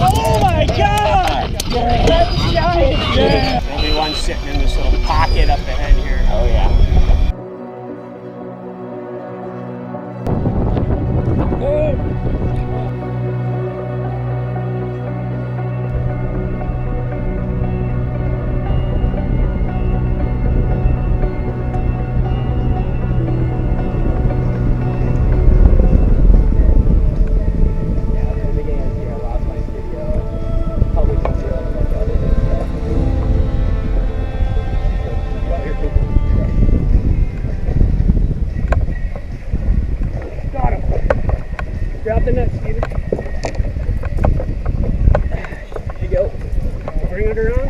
Oh my God! That's giant! Yeah. There'll be one sitting in this little pocket up ahead here. Oh yeah. Grab the net, Steven. There you go. Bring it around.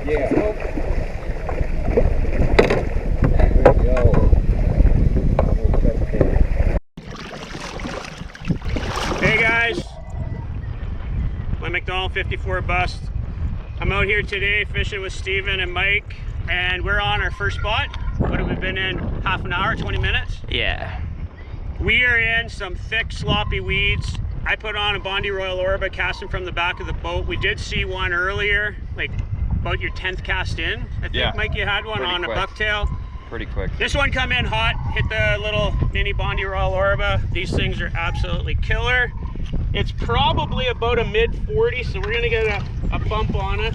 Yeah. There we go. Hey guys, Glenn McDonald 54 Bust. I'm out here today fishing with Steven and Mike, and we're on our first spot. What have we been in? Half an hour, 20 minutes? Yeah. We are in some thick, sloppy weeds. I put on a Bondy Royal Orba, casting from the back of the boat. We did see one earlier, like about your 10th cast in. I think, Mike, you had one Pretty on quick. a bucktail. Pretty quick. This one come in hot, hit the little mini Bondy Royal Orba. These things are absolutely killer. It's probably about a mid 40, so we're gonna get a bump on it.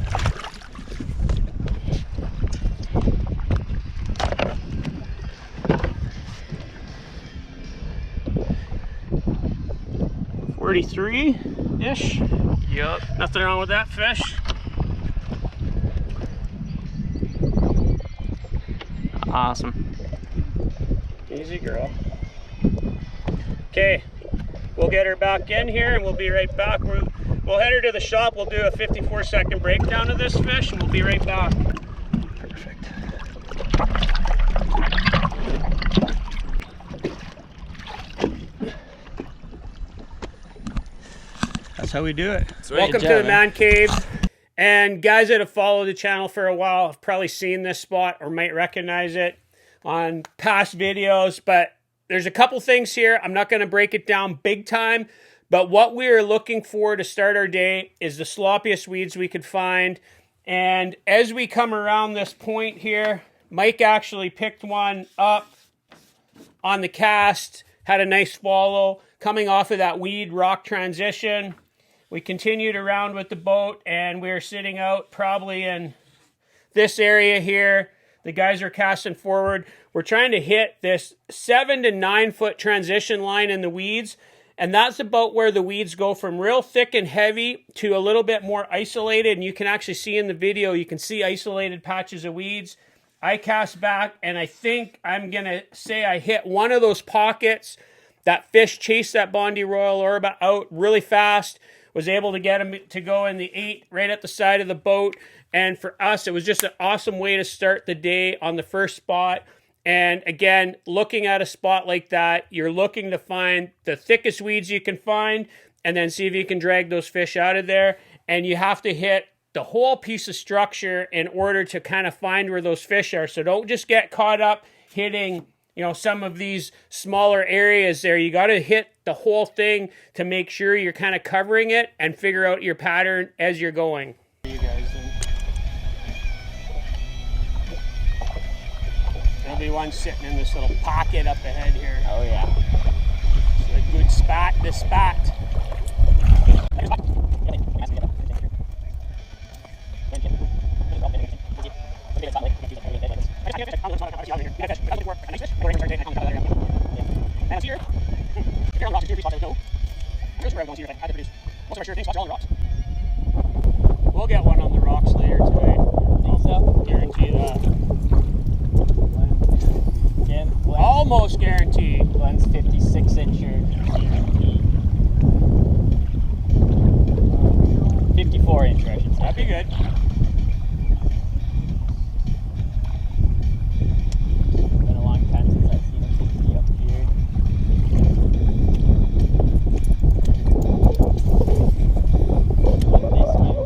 $43-ish. Yup. Nothing wrong with that fish. Awesome. Easy girl. Okay, we'll get her back in here and we'll be right back. We'll head her to the shop. We'll do a 54-second breakdown of this fish and we'll be right back. Perfect. That's how we do it. Sweet Welcome job, to the man. Man Cave. And guys that have followed the channel for a while have probably seen this spot or might recognize it on past videos, but there's a couple things here. I'm not going to break it down big time, but what we are looking for to start our day is the sloppiest weeds we could find. And as we come around this point here, Mike actually picked one up on the cast, had a nice follow coming off of that weed rock transition. We continued around with the boat and we're sitting out probably in this area here. The guys are casting forward. We're trying to hit this 7 to 9 foot transition line in the weeds. And that's about where the weeds go from real thick and heavy to a little bit more isolated. And you can actually see in the video, you can see isolated patches of weeds. I cast back and I think I'm going to say I hit one of those pockets. That fish chased that Bondy Royal Orba out really fast. Was able to get him to go in the 8 right at the side of the boat. And for us, it was just an awesome way to start the day on the first spot. And again, looking at a spot like that, you're looking to find the thickest weeds you can find and then see if you can drag those fish out of there. And you have to hit the whole piece of structure in order to kind of find where those fish are. So don't just get caught up hitting, you know, some of these smaller areas there. You got to hit the whole thing to make sure you're kind of covering it and figure out your pattern as you're going. You guys, there'll be one sitting in this little pocket up ahead here. Oh yeah. It's a good spot, this spot. We'll get one on the rocks later today. Think so? Guarantee that. Again, Almost guaranteed. Glenn's 56-incher GMT. 54-incher, I should say. That'd be good. Been a long time since I've seen a 50 up here. This one.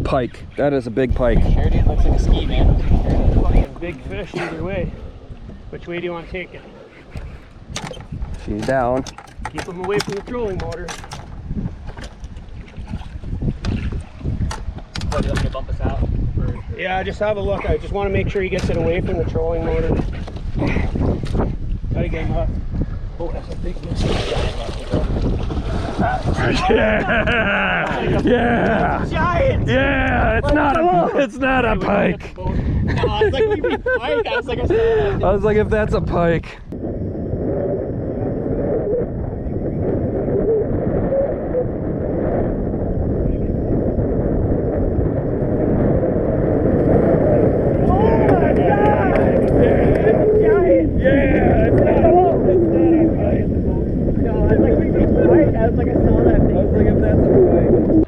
pike. That is a big pike. Sure, dude, looks like a ski, man. Fucking big fish either way. Which way do you want to take it? She's down. Keep him away from the trolling motor. What, do you want me to bump us out? Or... Yeah, just have a look. I just want to make sure he gets it away from the trolling motor. Gotta get him up. Oh, that's a big fish. Yeah! Yeah! Giant! Yeah! It's not a pike. No, I was like, maybe Pike. I was like, I was like, if that's a pike.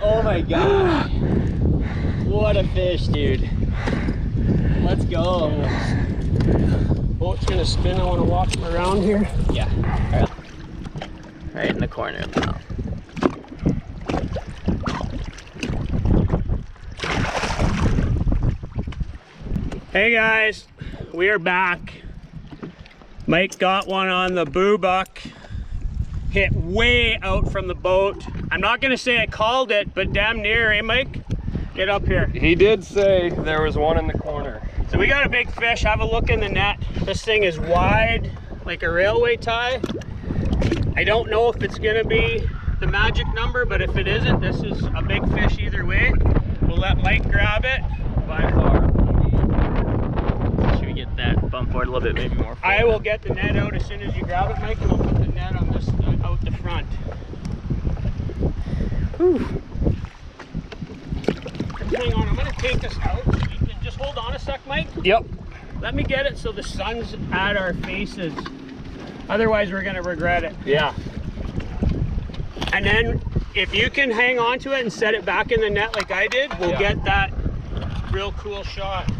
oh my gosh. What a fish, dude. Let's go. Boat's gonna spin. I want to walk him around here. Yeah. Right in the corner of the mouth. Hey guys, we are back. Mike got one on the Boubuck. Hit way out from the boat. I'm not gonna say I called it, but damn near, eh Mike? Get up here. He did say there was one in the corner. So we got a big fish. Have a look in the net. This thing is wide, like a railway tie. I don't know if it's gonna be the magic number, but if it isn't, this is a big fish either way. We'll let Mike grab it. By far. Should we get that bump board a little bit maybe more forward? I will get the net out as soon as you grab it, Mike, and we'll put the net on this out the front. Whew. Hang on, I'm gonna take this out. You can just hold on a sec, Mike. Yep. Let me get it so the sun's at our faces. Otherwise, we're gonna regret it. Yeah. And then, if you can hang on to it and set it back in the net like I did, we'll get that real cool shot.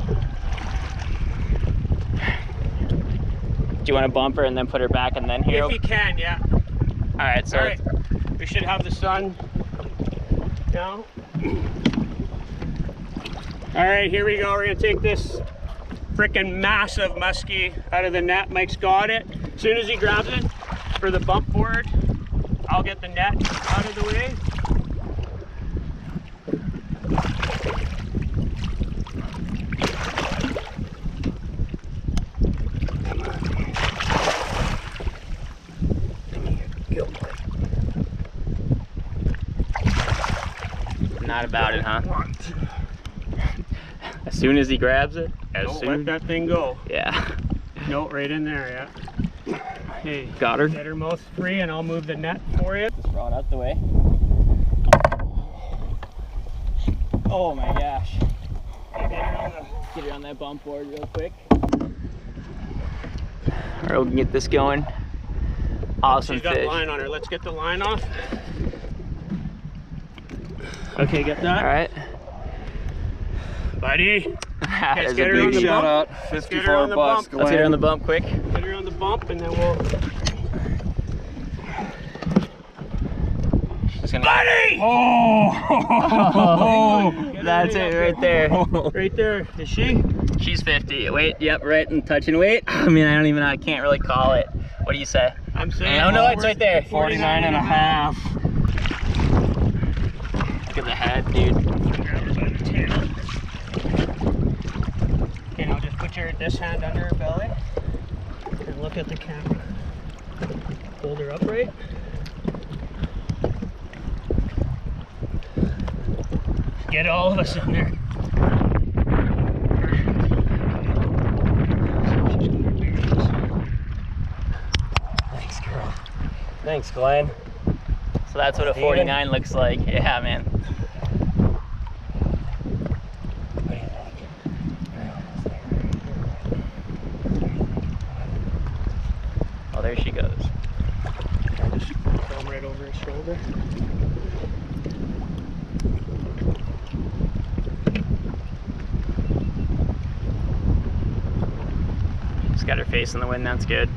Do you want to bump her and then put her back and then here? If you can, yeah. All right, so All right. We should have the sun now. All right, here we go. We're gonna take this freaking massive musky out of the net. Mike's got it. As soon as he grabs it for the bump board, I'll get the net out of the way. not about it, huh? As soon as he grabs it, Don't let that thing go. Yeah. No, right in there, yeah. Hey, Got her. get her mouth free and I'll move the net for you. Just throw it out the way. Oh my gosh. Get her on that bump board real quick. Alright, we can get this going. Awesome She's got fish. line on her. Let's get the line off. Okay, get that. Alright. Buddy. That Let's is get a her on big the Shout bump. out, Let's get her 54 on the bucks. bump. Let's get her on the bump quick. Get her on the bump and then we'll... Just gonna... Buddy! Oh! That's it right there. Right there. Is she? She's 50. Wait, yep, right and touching weight. I mean, I can't really call it. What do you say? I'm saying... Oh no, it's right there. 49 and a half. Look at the head, dude. Grab her by the tail. Okay, now just put this hand under her belly and look at the camera. Hold her upright. Get all of us in there. Thanks, girl. Thanks, Glenn. So that's what a 49 looks like. Yeah, man. What do you think? Oh, there she goes. I just throw them right over his shoulder. She's got her face in the wind. That's good.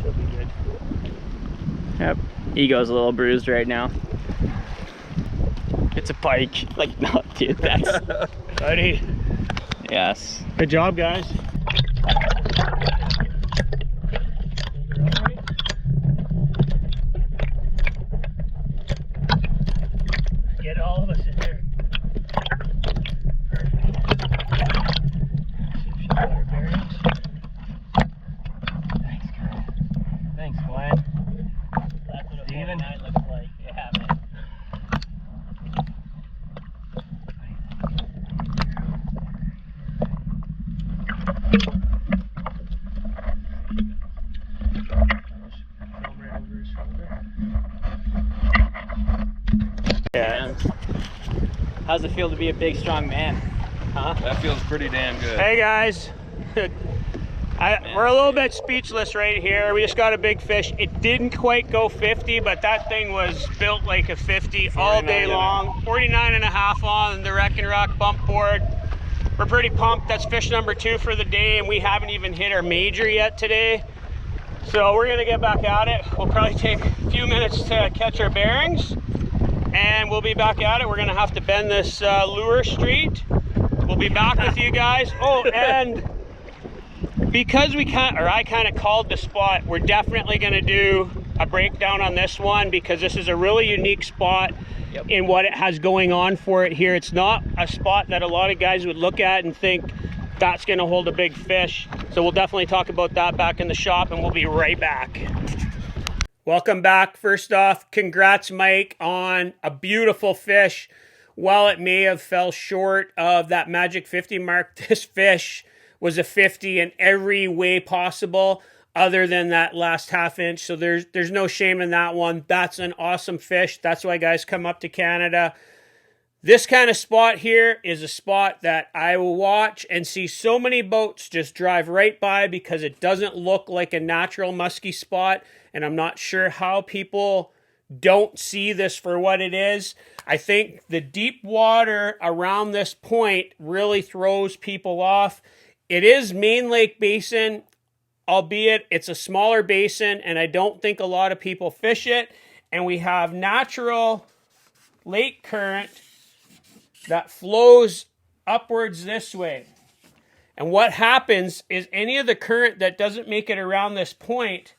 She'll be good. Yep. Ego's a little bruised right now. It's a pike. Like, no, dude, that's... Buddy. Yes. Good job, guys. Get all of us in here. Thanks, Glenn. That's what a Steven? 49 looks like. Yeah, man. Yeah. How's it feel to be a big, strong man? Huh? That feels pretty damn good. Hey guys, we're a little bit speechless right here. We just got a big fish. It didn't quite go 50, but that thing was built like a 50 all day long. 49 and a half on the Wreck and Rock bump board. We're pretty pumped. That's fish number 2 for the day, and we haven't even hit our major yet today. So we're gonna get back at it. We'll probably take a few minutes to catch our bearings, and we'll be back at it. We're gonna have to bend this lure street. We'll be back with you guys. Oh, and because I kind of called the spot, we're definitely gonna do a breakdown on this one because this is a really unique spot in what it has going on for it here. It's not a spot that a lot of guys would look at and think that's gonna hold a big fish. So we'll definitely talk about that back in the shop, and we'll be right back. Welcome back. First off, congrats, Mike, on a beautiful fish. While it may have fell short of that magic 50 mark, this fish was a 50 in every way possible other than that last half inch. So there's no shame in that one. That's an awesome fish. That's why guys come up to Canada. This kind of spot here is a spot that I will watch and see so many boats just drive right by because it doesn't look like a natural musky spot. And I'm not sure how people don't see this for what it is. I think the deep water around this point really throws people off. It is Main Lake Basin, albeit it's a smaller basin, and I don't think a lot of people fish it. And we have natural lake current that flows upwards this way. And what happens is any of the current that doesn't make it around this point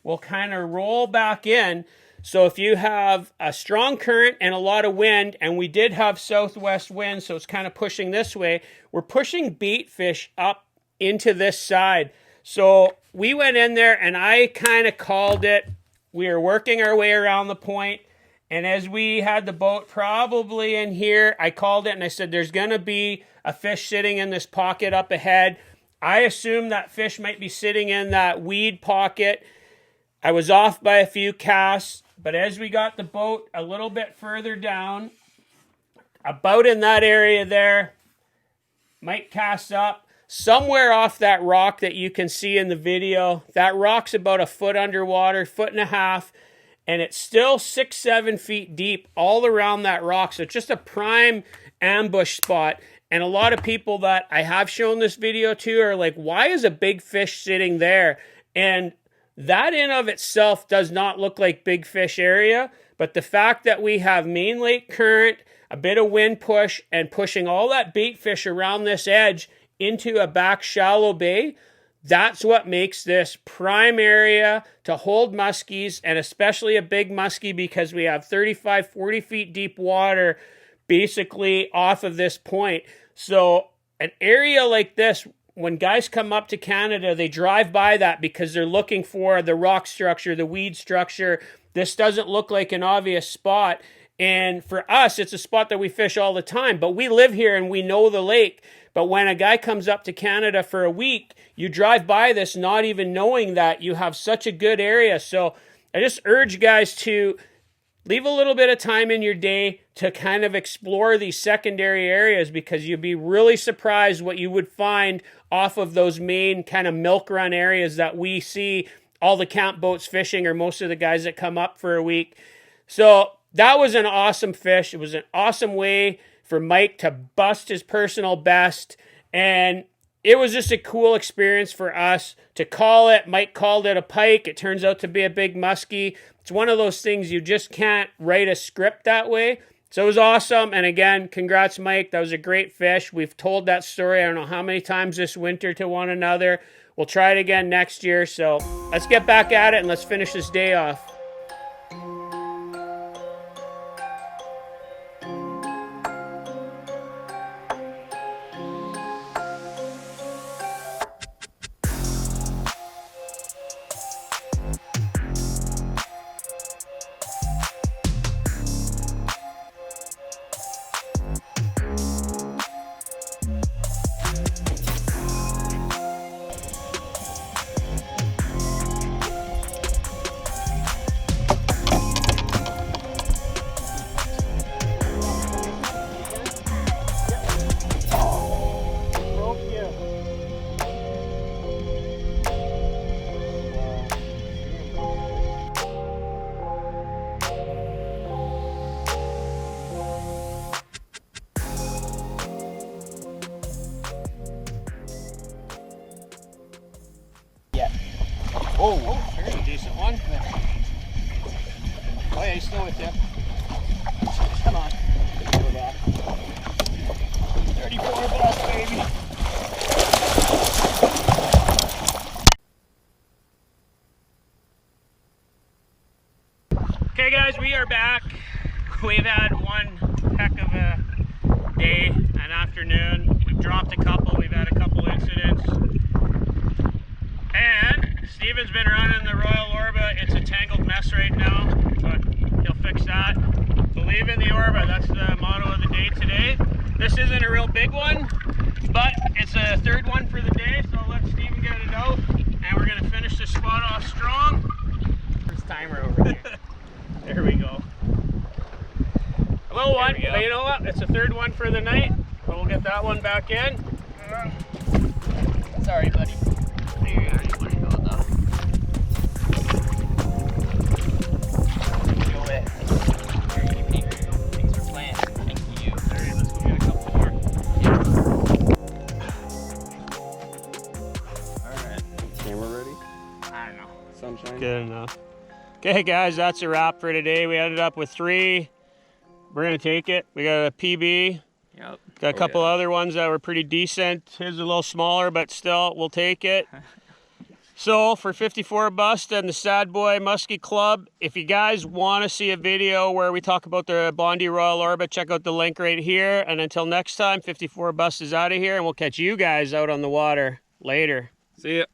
will kind of roll back in. So if you have a strong current and a lot of wind, and we did have southwest wind, so it's kind of pushing this way, we're pushing bait fish up into this side. So we went in there and I kind of called it. We were working our way around the point, and as we had the boat probably in here, I called it and I said, there's going to be a fish sitting in this pocket up ahead. I assumed that fish might be sitting in that weed pocket. I was off by a few casts. But as we got the boat a little bit further down, about in that area there, Mike casts up somewhere off that rock that you can see in the video. That rock's about a foot underwater, 1.5 feet, and it's still 6-7 feet deep all around that rock. So it's just a prime ambush spot. And a lot of people that I have shown this video to are like, why is a big fish sitting there? And that in of itself does not look like big fish area, but the fact that we have main lake current, a bit of wind push, and pushing all that bait fish around this edge into a back shallow bay, that's what makes this prime area to hold muskies, and especially a big muskie, because we have 35, 40 feet deep water basically off of this point. So an area like this, when guys come up to Canada, they drive by that because they're looking for the rock structure, the weed structure. This doesn't look like an obvious spot. And for us, it's a spot that we fish all the time. But we live here and we know the lake. But when a guy comes up to Canada for a week, you drive by this not even knowing that you have such a good area. So I just urge guys to leave a little bit of time in your day to kind of explore these secondary areas, because you'd be really surprised what you would find off of those main kind of milk run areas that we see all the camp boats fishing, or most of the guys that come up for a week. So that was an awesome fish. It was an awesome way for Mike to bust his personal best. And it was just a cool experience for us to call it. Mike called it a pike. It turns out to be a big muskie. It's one of those things you just can't write a script that way. So it was awesome. And again, congrats, Mike. That was a great fish. We've told that story I don't know how many times this winter to one another. We'll try it again next year. So let's get back at it and let's finish this day off. Oh, here's a decent one. Oh yeah, he's still with you. Come on. Go back. 34 bucks, baby. Okay guys, we are back. We've had one heck of a day and afternoon. We've dropped a couple, we've had a couple incidents. And Steven's been running the Royal Orba. It's a tangled mess right now, but he'll fix that. Believe in the Orba, that's the motto of the day today. This isn't a real big one, but it's a third one for the day, so I'll let Steven get it out. And we're gonna finish this spot off strong. First timer over here. There we go. A little one, but you know what? It's a third one for the night. So we'll get that one back in. Sorry, buddy. There you go, though. Go away. Thanks for playing. Thank you. Alright, let's go get a couple more. Alright. Camera ready? I don't know. Sunshine? Good enough. Okay, guys, that's a wrap for today. We ended up with 3. We're going to take it. We got a PB. Yep. Got a couple other ones that were pretty decent. His a little smaller, but still, we'll take it. So, for 54 bucks and the Sad Boy Musky Club, if you guys want to see a video where we talk about the Bondy Royal Orba, check out the link right here. And until next time, 54 bucks is out of here, and we'll catch you guys out on the water later. See ya.